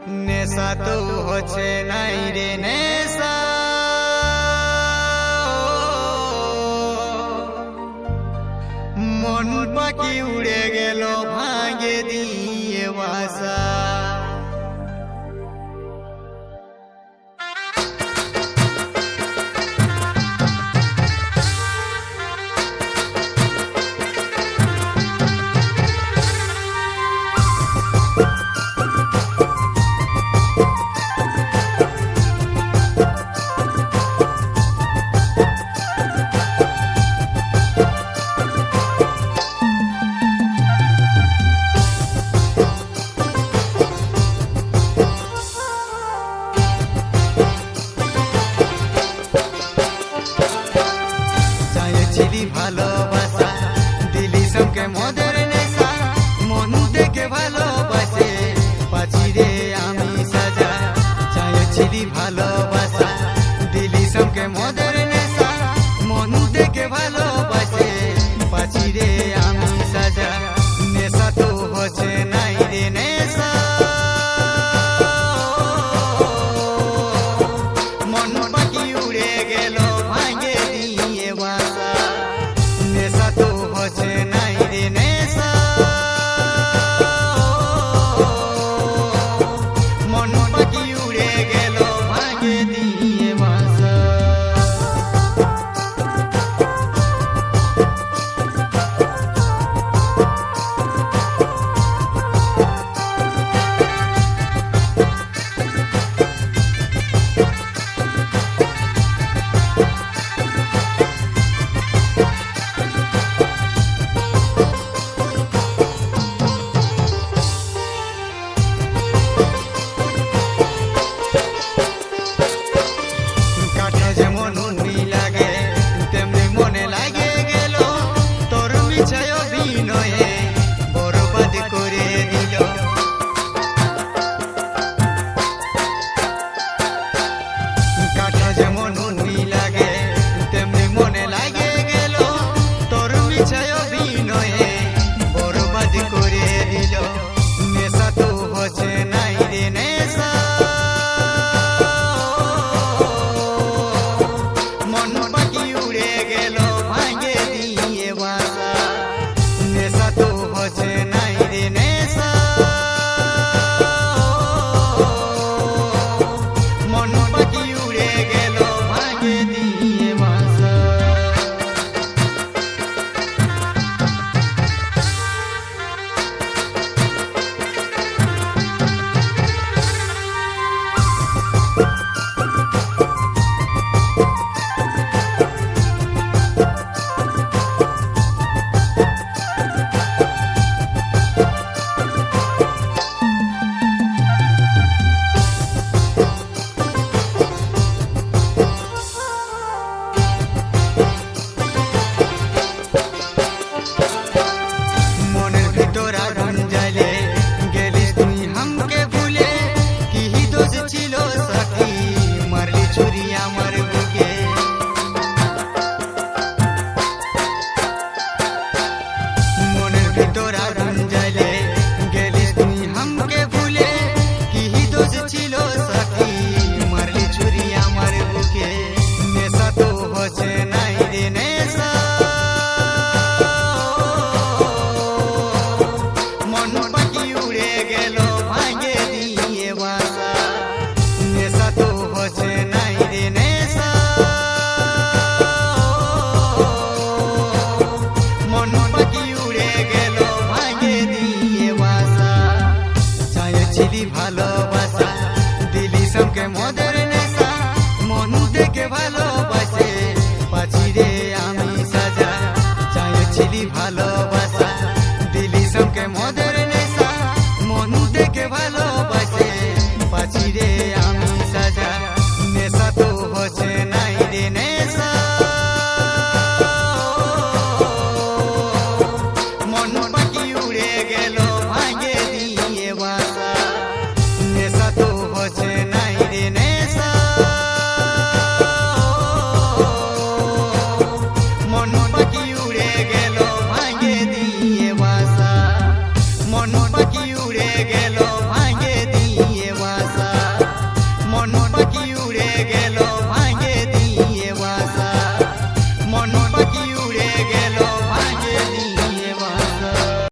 নেশা তো হচ্ছে নাই রে নেশা, মন পাখি উড়ে গেল ভাঙে দিয়ে বাসা। ভালোবাসা দিলি সবকে মদের নেশা, মন থেকে ভালোবাসে পাছি রে আমি সাজা। চাইছিলি ভালোবাসা দিলি সবকে মদের নেশা, মন থেকে ভালোবাসে পাছি রে আমি সাজা। নেশা তো হচ্ছে নাই রে নেশা, মন পাখি উড়ে গেল ভাঙে দিয়ে বাসা। নেশা তো হচ্ছে নাই রে নেশা, মন পাখি উড়ে গেল ভাঙে দিয়ে বাসা। নেশা তো হচ্ছে নাই রে নেশা, মন পাখি উড়ে গেল ভাঙে দিয়ে বাসা। নেশা তো হচ্ছে নাই রে নেশা, মন পাখি উড়ে গেল ভাঙে দিয়ে বাসা। ভালো